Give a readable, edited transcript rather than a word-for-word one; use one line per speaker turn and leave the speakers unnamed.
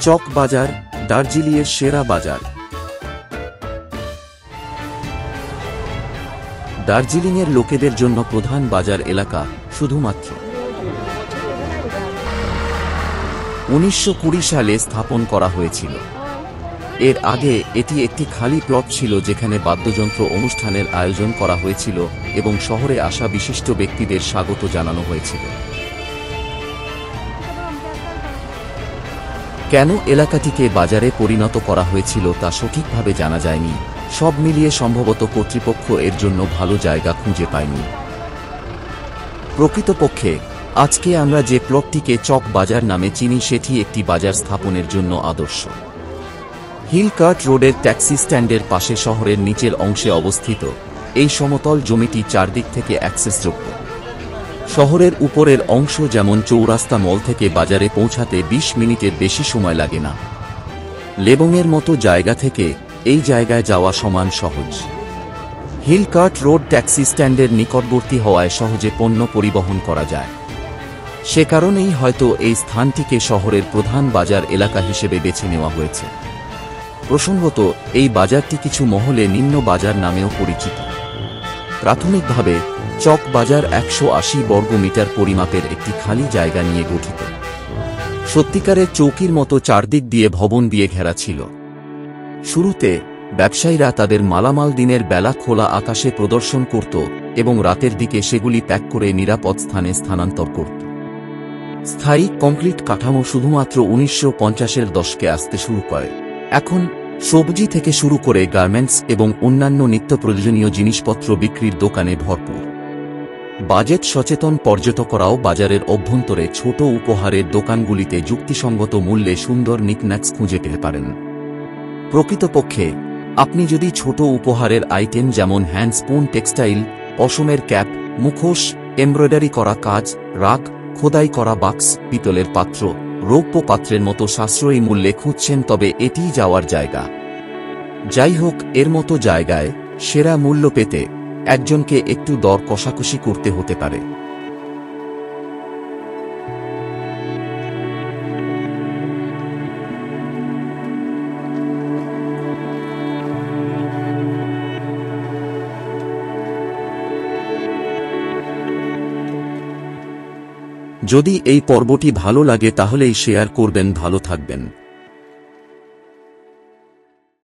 চক বাজার, দার্জিলিংয়ের সেরা বাজার। দার্জিলিংয়ের লোকেদের জন্য প্রধান বাজার এলাকা শুধুমাত্র 1920 সালে স্থাপন করা হয়েছিল। এর আগে এটি একটি খালি প্লট ছিল যেখানে বাদ্যযন্ত্র অনুষ্ঠানের আয়োজন করা হয়েছিল এবং শহরে আসা বিশিষ্ট ব্যক্তিদের স্বাগত জানানো হয়েছিল। কেন এলাকাটিকে বাজারে পরিণত করা হয়েছিল তা সঠিকভাবে জানা যায়নি। সব মিলিয়ে সম্ভবত কর্তৃপক্ষ এর জন্য ভালো জায়গা খুঁজে পায়নি। প্রকৃতপক্ষে আজকে আমরা যে প্লটটিকে চক বাজার নামে চিনি সেটি একটি বাজার স্থাপনের জন্য আদর্শ। হিল কার্ট রোডের ট্যাক্সি স্ট্যান্ডের পাশে শহরের নিচের অংশে অবস্থিত এই সমতল জমিটি চারদিক থেকে অ্যাক্সেসযোগ্য। শহরের উপরের অংশ যেমন চৌরাস্তা মল থেকে বাজারে পৌঁছাতে 20 মিনিটের বেশি সময় লাগে না। লেবংয়ের মতো জায়গা থেকে এই জায়গায় যাওয়া সমান সহজ। হিল কার্ট রোড ট্যাক্সি স্ট্যান্ডের নিকটবর্তী হওয়ায় সহজে পণ্য পরিবহন করা যায়। সে কারণেই হয়তো এই স্থানটিকে শহরের প্রধান বাজার এলাকা হিসেবে বেছে নেওয়া হয়েছে। প্রসঙ্গত, এই বাজারটি কিছু মহলে নিম্ন বাজার নামেও পরিচিত। প্রাথমিকভাবে চক বাজার 180 বর্গমিটার পরিমাপের একটি খালি জায়গা নিয়ে গঠিত। সত্যিকারের চৌকির মতো চারদিক দিয়ে ভবন দিয়ে ঘেরা ছিল। শুরুতে ব্যবসায়ীরা তাদের মালামাল দিনের বেলা খোলা আকাশে প্রদর্শন করত এবং রাতের দিকে সেগুলি প্যাক করে নিরাপদ স্থানে স্থানান্তর করত। স্থায়ী কংক্রিট কাঠামো শুধুমাত্র 1950-এর দশকে আসতে শুরু করে। এখন সবজি থেকে শুরু করে গার্মেন্টস এবং অন্যান্য নিত্য প্রয়োজনীয় জিনিসপত্র বিক্রির দোকানে ভরপুর। বাজেট সচেতন পর্যটকরাও বাজারের অভ্যন্তরে ছোট উপহারের দোকানগুলিতে যুক্তিসঙ্গত মূল্যে সুন্দর নিকন্যাক্স খুঁজে পেতে পারেন। প্রকৃতপক্ষে আপনি যদি ছোট উপহারের আইটেম যেমন হ্যান্ডস্পুন, টেক্সটাইল, পশমের ক্যাপ, মুখোশ, এমব্রয়ডারি করা কাজ, রাগ, খোদাই করা বাক্স, পিতলের পাত্র, রৌপ্য পাত্রের মতো সাশ্রয়ী মূল্যে খুঁজছেন তবে এটিই যাওয়ার জায়গা। যাই হোক, এর মতো জায়গায় সেরা মূল্য পেতে একজনকে একটু দর কষাকষি করতে হতে পারে। যদি এই পর্বটি ভালো লাগে তাহলেই শেয়ার করবেন। ভালো থাকবেন।